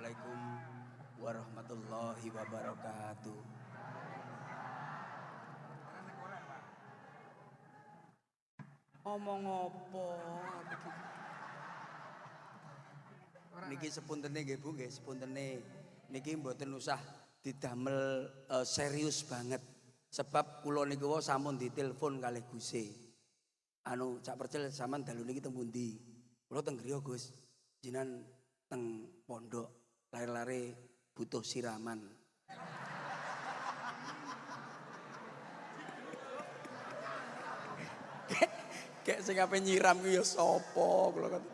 Assalamualaikum warahmatullahi wabarakatuh. Omong apa? Niki sepuntene nggih Bu, nggih sepuntene. Niki mboten usah didamel serius banget. Sebab kula niku sampun ditelepon kalih Guse. Anu Cak Percil sampean dalu niki teng pundi? Kula teng griya Gus. Jinan teng pondok lare-lare butuh siraman. Kayak sing ape nyiram ku ya sapa kula kata.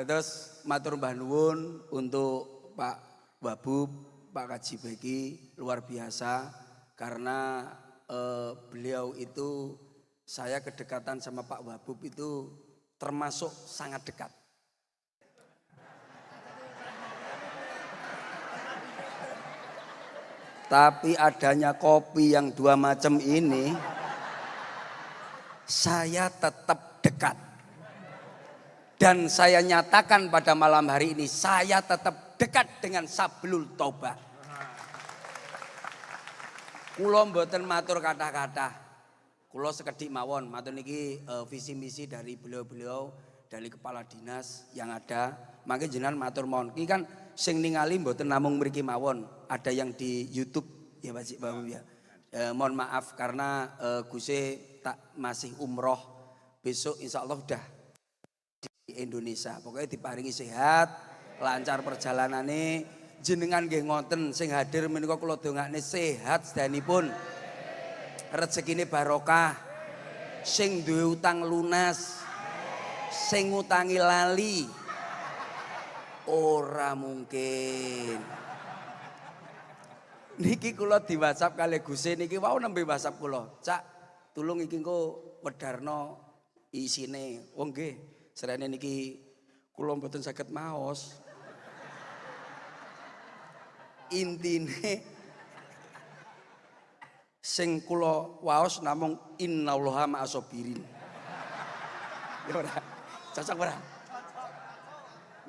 Terus matur mbah nuwun untuk Pak Wabub, Pak Kaji Beki luar biasa karena beliau itu saya kedekatan sama Pak Wabub itu termasuk sangat dekat. Tapi adanya kopi yang dua macam ini, saya tetap dekat. Dan saya nyatakan pada malam hari ini, saya tetap dekat dengan Sabilul Taubah. Kula mboten matur kata-kata. Kula sekedhik mawon, matur niki visi misi dari beliau-beliau, dari kepala dinas yang ada. Mangke jenengan matur mawon. Iki kan sing ningali mboten namung mriki mawon, ada yang di YouTube ya Pak Bapak ya. Mohon maaf karena Guse tak masih umroh. Besok insya Allah udah di Indonesia. Pokoknya diparingi sehat, lancar perjalanane. Jenengan nggih ngoten sing hadir menika kula dongakne sehat sedanipun. Rezekine barokah. Sing duwe utang lunas. Sing ngutangi lali. Ora mungkin. Niki kula di WhatsApp kali Guse niki wau nembe WhatsApp kula. Cak, tulung iki engko wedharno isine. Oh nggih, serene niki kula mboten saged maos. Intine sing kula waos namung innallaha ma'asobirin. Ya ora. Cocok ora?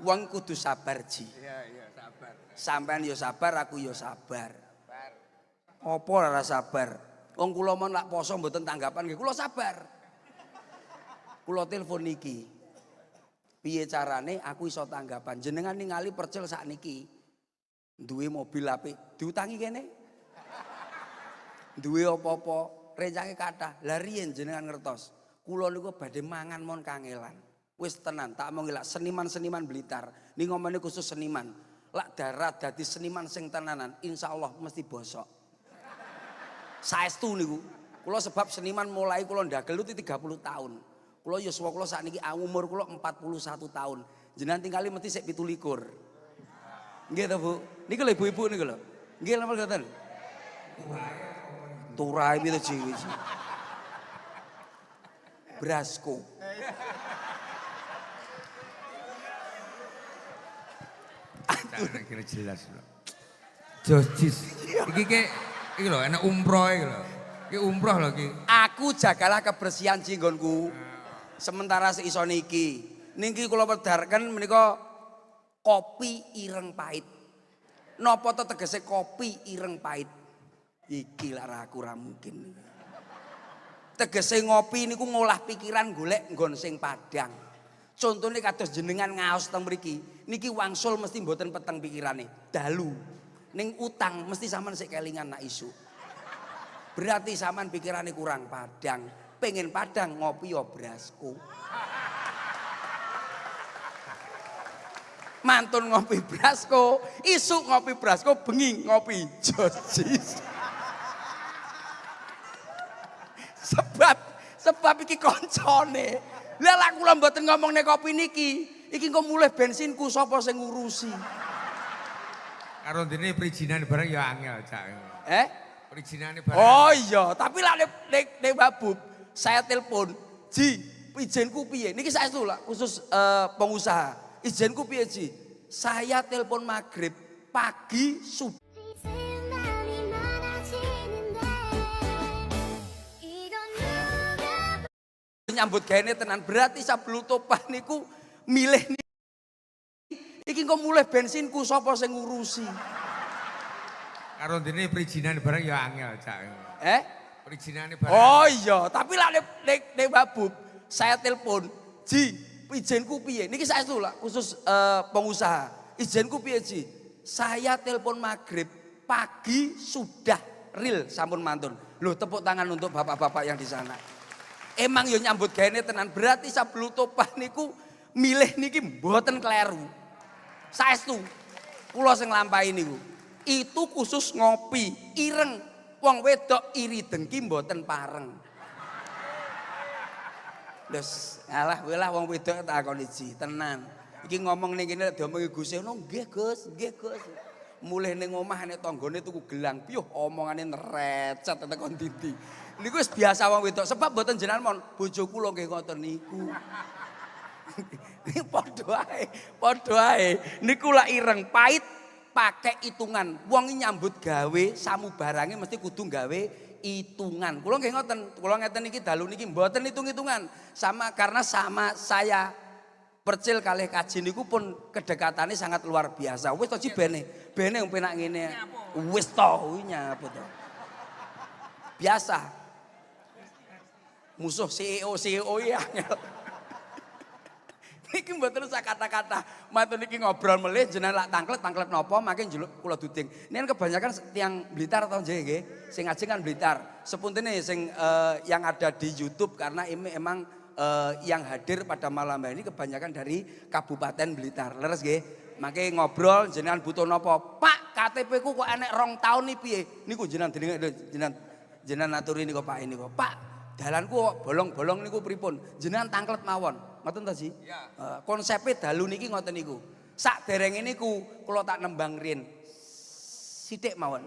Wong kudu sabar ji. Iya, sabar. Sampean yo sabar, aku yo sabar. Apa ora sabar? Wong kula mon lak poso mboten tanggapan nggih, kula sabar. Kula telepon niki. Piye carane aku iso tanggapan? Jenengan ningali Percil sakniki. Duwe mobil apik, diutangi kene. Duwe apa-apa, rencange kathah. Lah riyen jenengan ngertos, kula niku badhe mangan mon kangelan. Wis tenan, tak mau ngelak seniman-seniman Blitar. Ini ngomongnya khusus seniman. Lak darat dadi seniman sing tenanan, insya Allah mesti bosok. Saestu niku. Kula sebab seniman mulai kula ndagel itu 30 tahun. Kula yuswa kula sakniki umur kula 41 tahun. Jenengan tinggali mesti sik 17. Nggih to, Bu? Niki lho ibu-ibu niku lho. Nggih napa ngoten? Turai itu ciwi. Brasko. Kira jelas lho. Jojis. Iki lho enak umroh iki lho. Iki umroh lho iki. Aku jagalah kebersihan jinggonku. Sementara seiso niki. Niki kula wedharken menika kopi ireng pahit. Napa to tegese kopi ireng pahit? Iki lak aku ora mungkin. Tegese ngopi niku ngolah pikiran golek nggon sing padang. Contohnya kados jenengan ngaos teng mriki, niki wangsul mesti mboten peteng pikirane. Dalu. Ning utang mesti sampean sik kelingan nak isu. Berarti sampean pikirane kurang padang. Pengen padang ngopi yo brasko. Mantun ngopi brasko, isu ngopi brasko, bengi ngopi Jojis. Sebab iki koncone. Lah lak kula mboten ngomongne kopi niki, iki engko mulih bensinku sapa sing ngurusi. Karo dene perizinan barang ya angel, Cak. Perizinane barang. Oh iya, tapi lak nek Babub, saya telepon, "Ji, izinku piye?" Niki saestu lah khusus pengusaha. Izinku piye, Ji? Saya telepon maghrib, pagi subuh. Nyambut gaene tenan berarti Sabilul Taubah niku milih niki engko mulih bensinku sapa sing ngurusi? Karo dene perizinan barang ya angel cak. Perizinane barang. Oh iya, tapi lah nek Babub, saya telepon, Ji, izinku piye? Niki saestu lah khusus pengusaha. Izinku piye, Ji? Saya telepon maghrib, pagi sudah real sampun mantun. Loh, tepuk tangan untuk bapak-bapak yang di sana. Emang yo nyambut gaene tenan, berarti Sablu Topah niku milih niki mboten kleru. Saestu. Kula sing nglampahi niku. Itu khusus ngopi, ireng. Wong wedok iri dengki mboten pareng. Terus alah welah wong wedok takon iki tenan. Iki ngomong ning kene diomongi Gus Eno, nggih Gus, nggih Gus. Mulih ning omah nek tanggane tuku gelang, piyuh omongane nerecet tekan titi. Niku wis biasa wong wedok sebab mboten jenengan mon bojo kula nggih ngoten niku. Padha ae. Niku lak ireng pahit pakai hitungan. Wong nyambut gawe samu barange mesti kudu gawe hitungan. Kula nggih ngoten, kula ngeten iki dalu niki mboten hitung-hitungan. Sama karena sama saya Percil kalih Kaji niku pun kedekatannya sangat luar biasa. Wis to Ji bene wong penak ngene. Wis to nyapu to. Biasa. Musuh CEO ya. Niki mboten usah kata-kata. Matur niki ngobrol melih jenengan lak tangklet napa makin njeluk kula duding. Niku kebanyakan tiang Blitar atau nggih. Sing ngajeng kan Blitar. Sepuntene sing yang ada di YouTube karena ini emang yang hadir pada malam ini kebanyakan dari Kabupaten Blitar. Leres nggih. Mangke ngobrol jenengan butuh napa? Pak, KTP ku kok enek 2 tahun nih piye? Niku jenengan aturi niku Pak ini kok. Pak, dalanku kok bolong-bolong niku pripun? Jenengan tangklet mawon. Ngoten ta, Ji? Iya. Konsepe dalu niki ngoten niku. Sak derenge niku kula tak nembang riyen. Sithik mawon.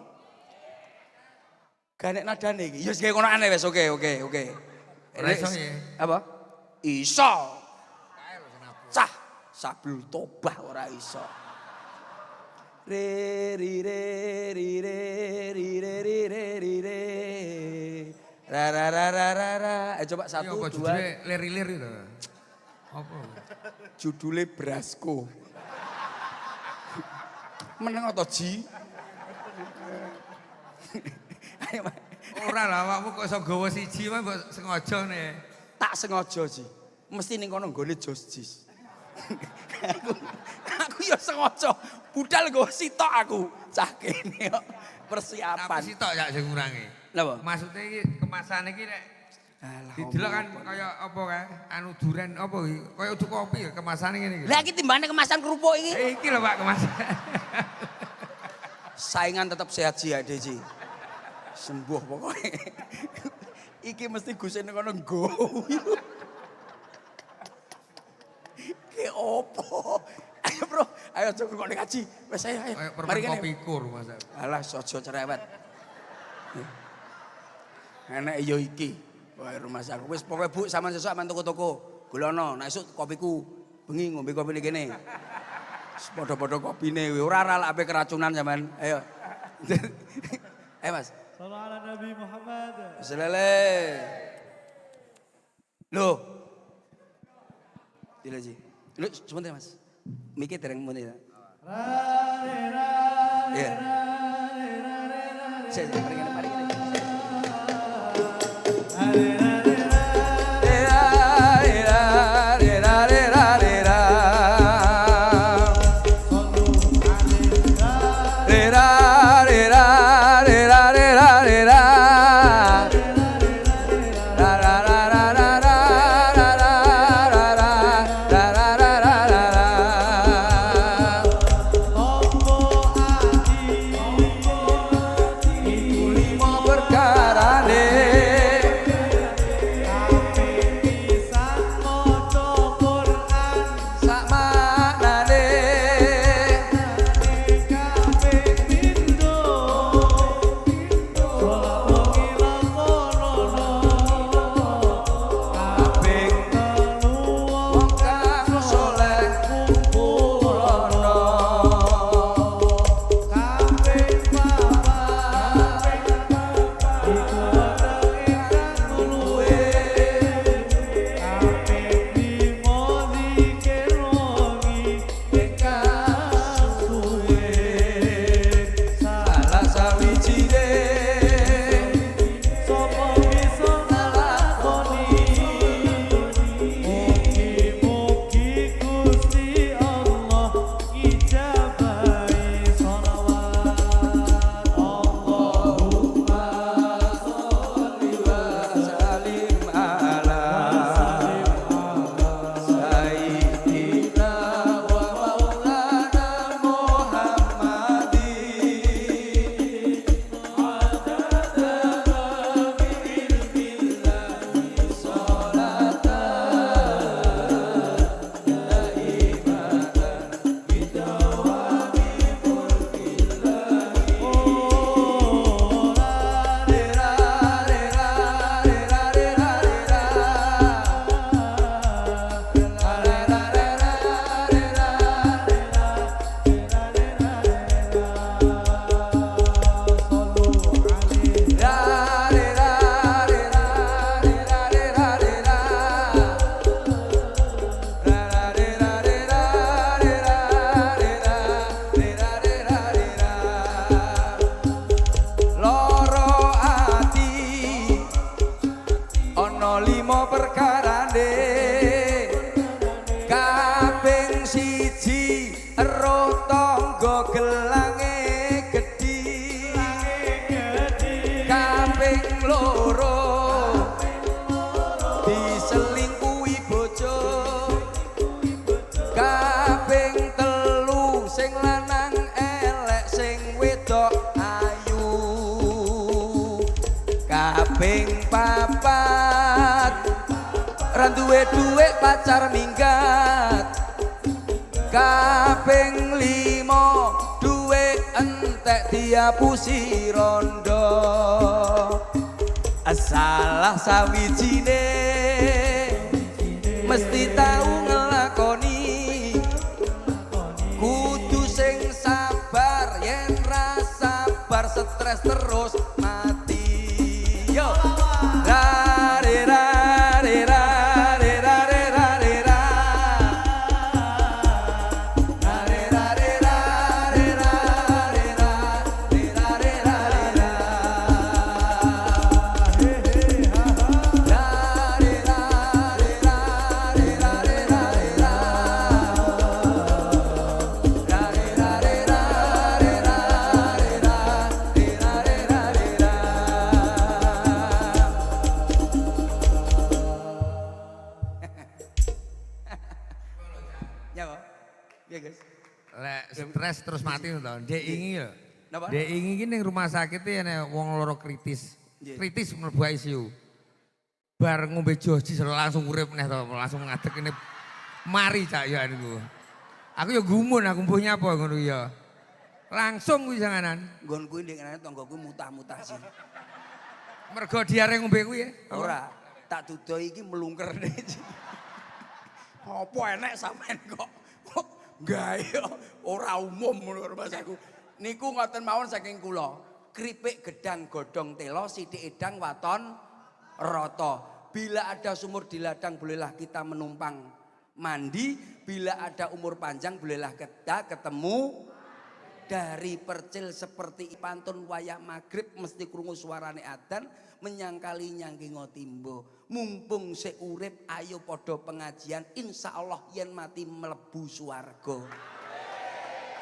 Ganek nadane iki. Ya wis kono aneh wis oke. Ora iso ya. Apa? Iso. Cah, Sablu Topah ora iso. Re ri re ri re ri re ri re ri re. Ra ra ra ra ra ra. Coba 1 2. Judule lir-lir itu. Apa? Judule Brasko. Meneng to Ji? Ayo Mas. Ora lah awakmu kok iso gawa siji wae mbok sengaja nih. Tak sengaja Ji. Mesti ning kono nggone Jos Jis. Aku ya sengaja budal nggo sitok aku. Cah kene kok persiapan. Apa sitok ya sing ngurangi? Napa? Maksudnya iki kemasan iki nek didelok kan kaya apa kae anu duren apa iki kaya uduk kopi kemasane ngene iki. Lah iki timbane kemasan kerupuk iki. Iki lho Pak kemasan. Saingan tetap sehat Ji ade Ji. Sembuh pokoknya. Iki mesti Gus ning kono nggo. Ki opo? Ayo Bro, ayo aja kok ning Kaji. Wes ayo. Mari kopi kur Mas. Alah aja cerewet. Enek yo iki. Wae rumah aku wis pokoke Bu sampean sesuk men toko-toko. Golono, nek esuk kopiku bengi ngombe kopi ning kene. Padha-padha kopine ora lak ape keracunan sampean. Ayo. Ayo Mas. Sallallahu ala Nabi Muhammad. Selele. Loh. Dile Ji. Lu sebentar Mas. Mikir dereng mun ya. Iya. Saya mari ngene. perkarane kaping siji ero tangga gelange gedhi kaping loro diselingkuhi bojo kaping telu sing lanang elek sing wedok ayu kaping papat ra duwe dhuwit pacar minggat kaping limo duwe entek diapusi rondo salah sawijine mesti tau ngelakoni kudu sing sabar yen ra sabar stres terus mati yo ra re ra re ra re ra re ra re ra ra re ra re ra re ra re ra re ra re ra re ra Ya, Pak. Ya, guys. Lek stres terus mati to. Dek ingi lho. Napa? Dek ingi iki ning rumah sakit e ana wong loro kritis. Nggih. Kritis mlebu ICU. Bar ngombe joji langsung urip neh to, langsung ngadeg ini mari cak ya niku. Aku ya gumun aku mbuh nyapa ngono ya. Langsung kuwi janganan. Nggon kuwi ndek ngene tanggoku mutah-mutah sih. Mergo diare ngombe kuwi ya. Ora, tak dudoh iki melungker. Apa enek sampean kok gawe ora umum menurut Mas aku. Niku ngoten mawon saking kula. Kripik gedang godhong telo sithik edang waton rata. Bila ada sumur di ladang bolehlah kita menumpang mandi, bila ada umur panjang bolehlah kita ketemu dari percil seperti pantun wayah magrib mesti krungu suarane adzan menyangkali nyangkingo timbo mumpung seurip ayo podo pengajian insyaallah yen mati mlebu swarga.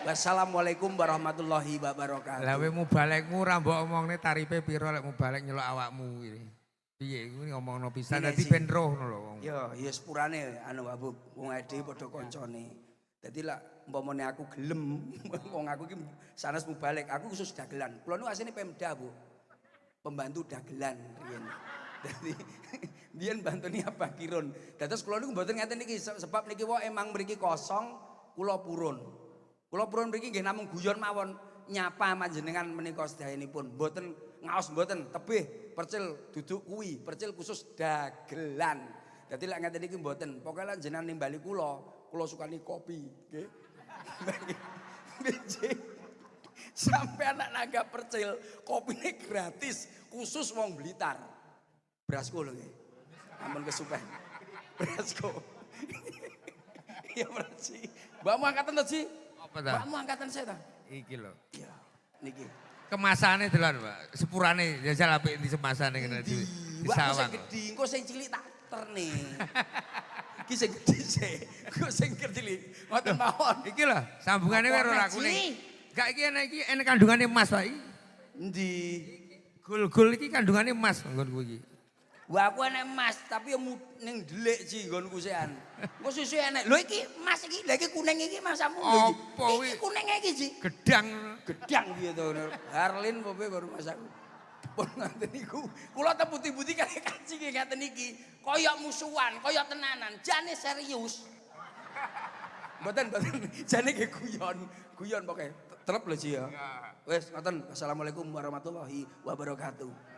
Wassalamualaikum warahmatullahi wabarakatuh. Lah kowe mubalekmu ora mbok omongne tarife pira lek mubalek nyeluk awakmu iki. Piye kuwi ngomongno pisan dadi ben roh ngono lho wong. Ya sepurane anu Abub wong ade padha kancane. Dadi lah umpamane aku gelem wong aku iki sanes mubalek aku khusus dagelan. Kula niku asline Pemda, Bu. Pembantu dagelan riyen. Dadi biyen bantuni Abah Kirun. Dados kula niku mboten ngeten niki sebab niki wae emang mriki kosong kula purun. Kula purun mriki nggih namung guyon mawon nyapa panjenengan menika sedayanipun. Mboten ngaos mboten tebih percil duduk kuwi, percil khusus dagelan. Dadi lek ngeten iki mboten. Pokoke lan jenengan nimbali kula sukani kopi, nggih. Biji. Sampai anak naga percil, kopine gratis khusus wong Blitar. Brasko lho nggih. Ampun kesupen. Brasko. Iya berarti. Mbakmu angkatan to, Ji? Apa ta? Mbakmu angkatan saya ta? Iki lho. Iya, niki. Kemasane delon, Pak. Sepurane jajal apik di semasane kena di Mbak sawang. sing gedhi, engko sing cilik tak terne. Iki sing gedhi sik, engko sing cilik. Ngoten mawon. Iki lho, sambungane karo Apa, aku Ji? ning. Gak iki enek kandungane emas, Pak. Endi? Gul-gul iki kandungane emas nggonku iki. Wah aku enek emas, tapi yo ning delik Ji nggonku sekan. Engko susu enek. Lho iki emas iki, lha iki kuning iki masamu lho iki. Apa kuwi? Iki kuning iki Ji. Gedang. Gedang piye to Harlin apa baru masaku. Pun ngoten niku. Kula teh putih-putih kali kancing ngaten iki. Kaya musuhan, kaya tenanan, jane serius. Mboten. Jane nggih guyon pokoke. Telep lho Ji ya. Wis ngoten. Assalamualaikum warahmatullahi wabarakatuh.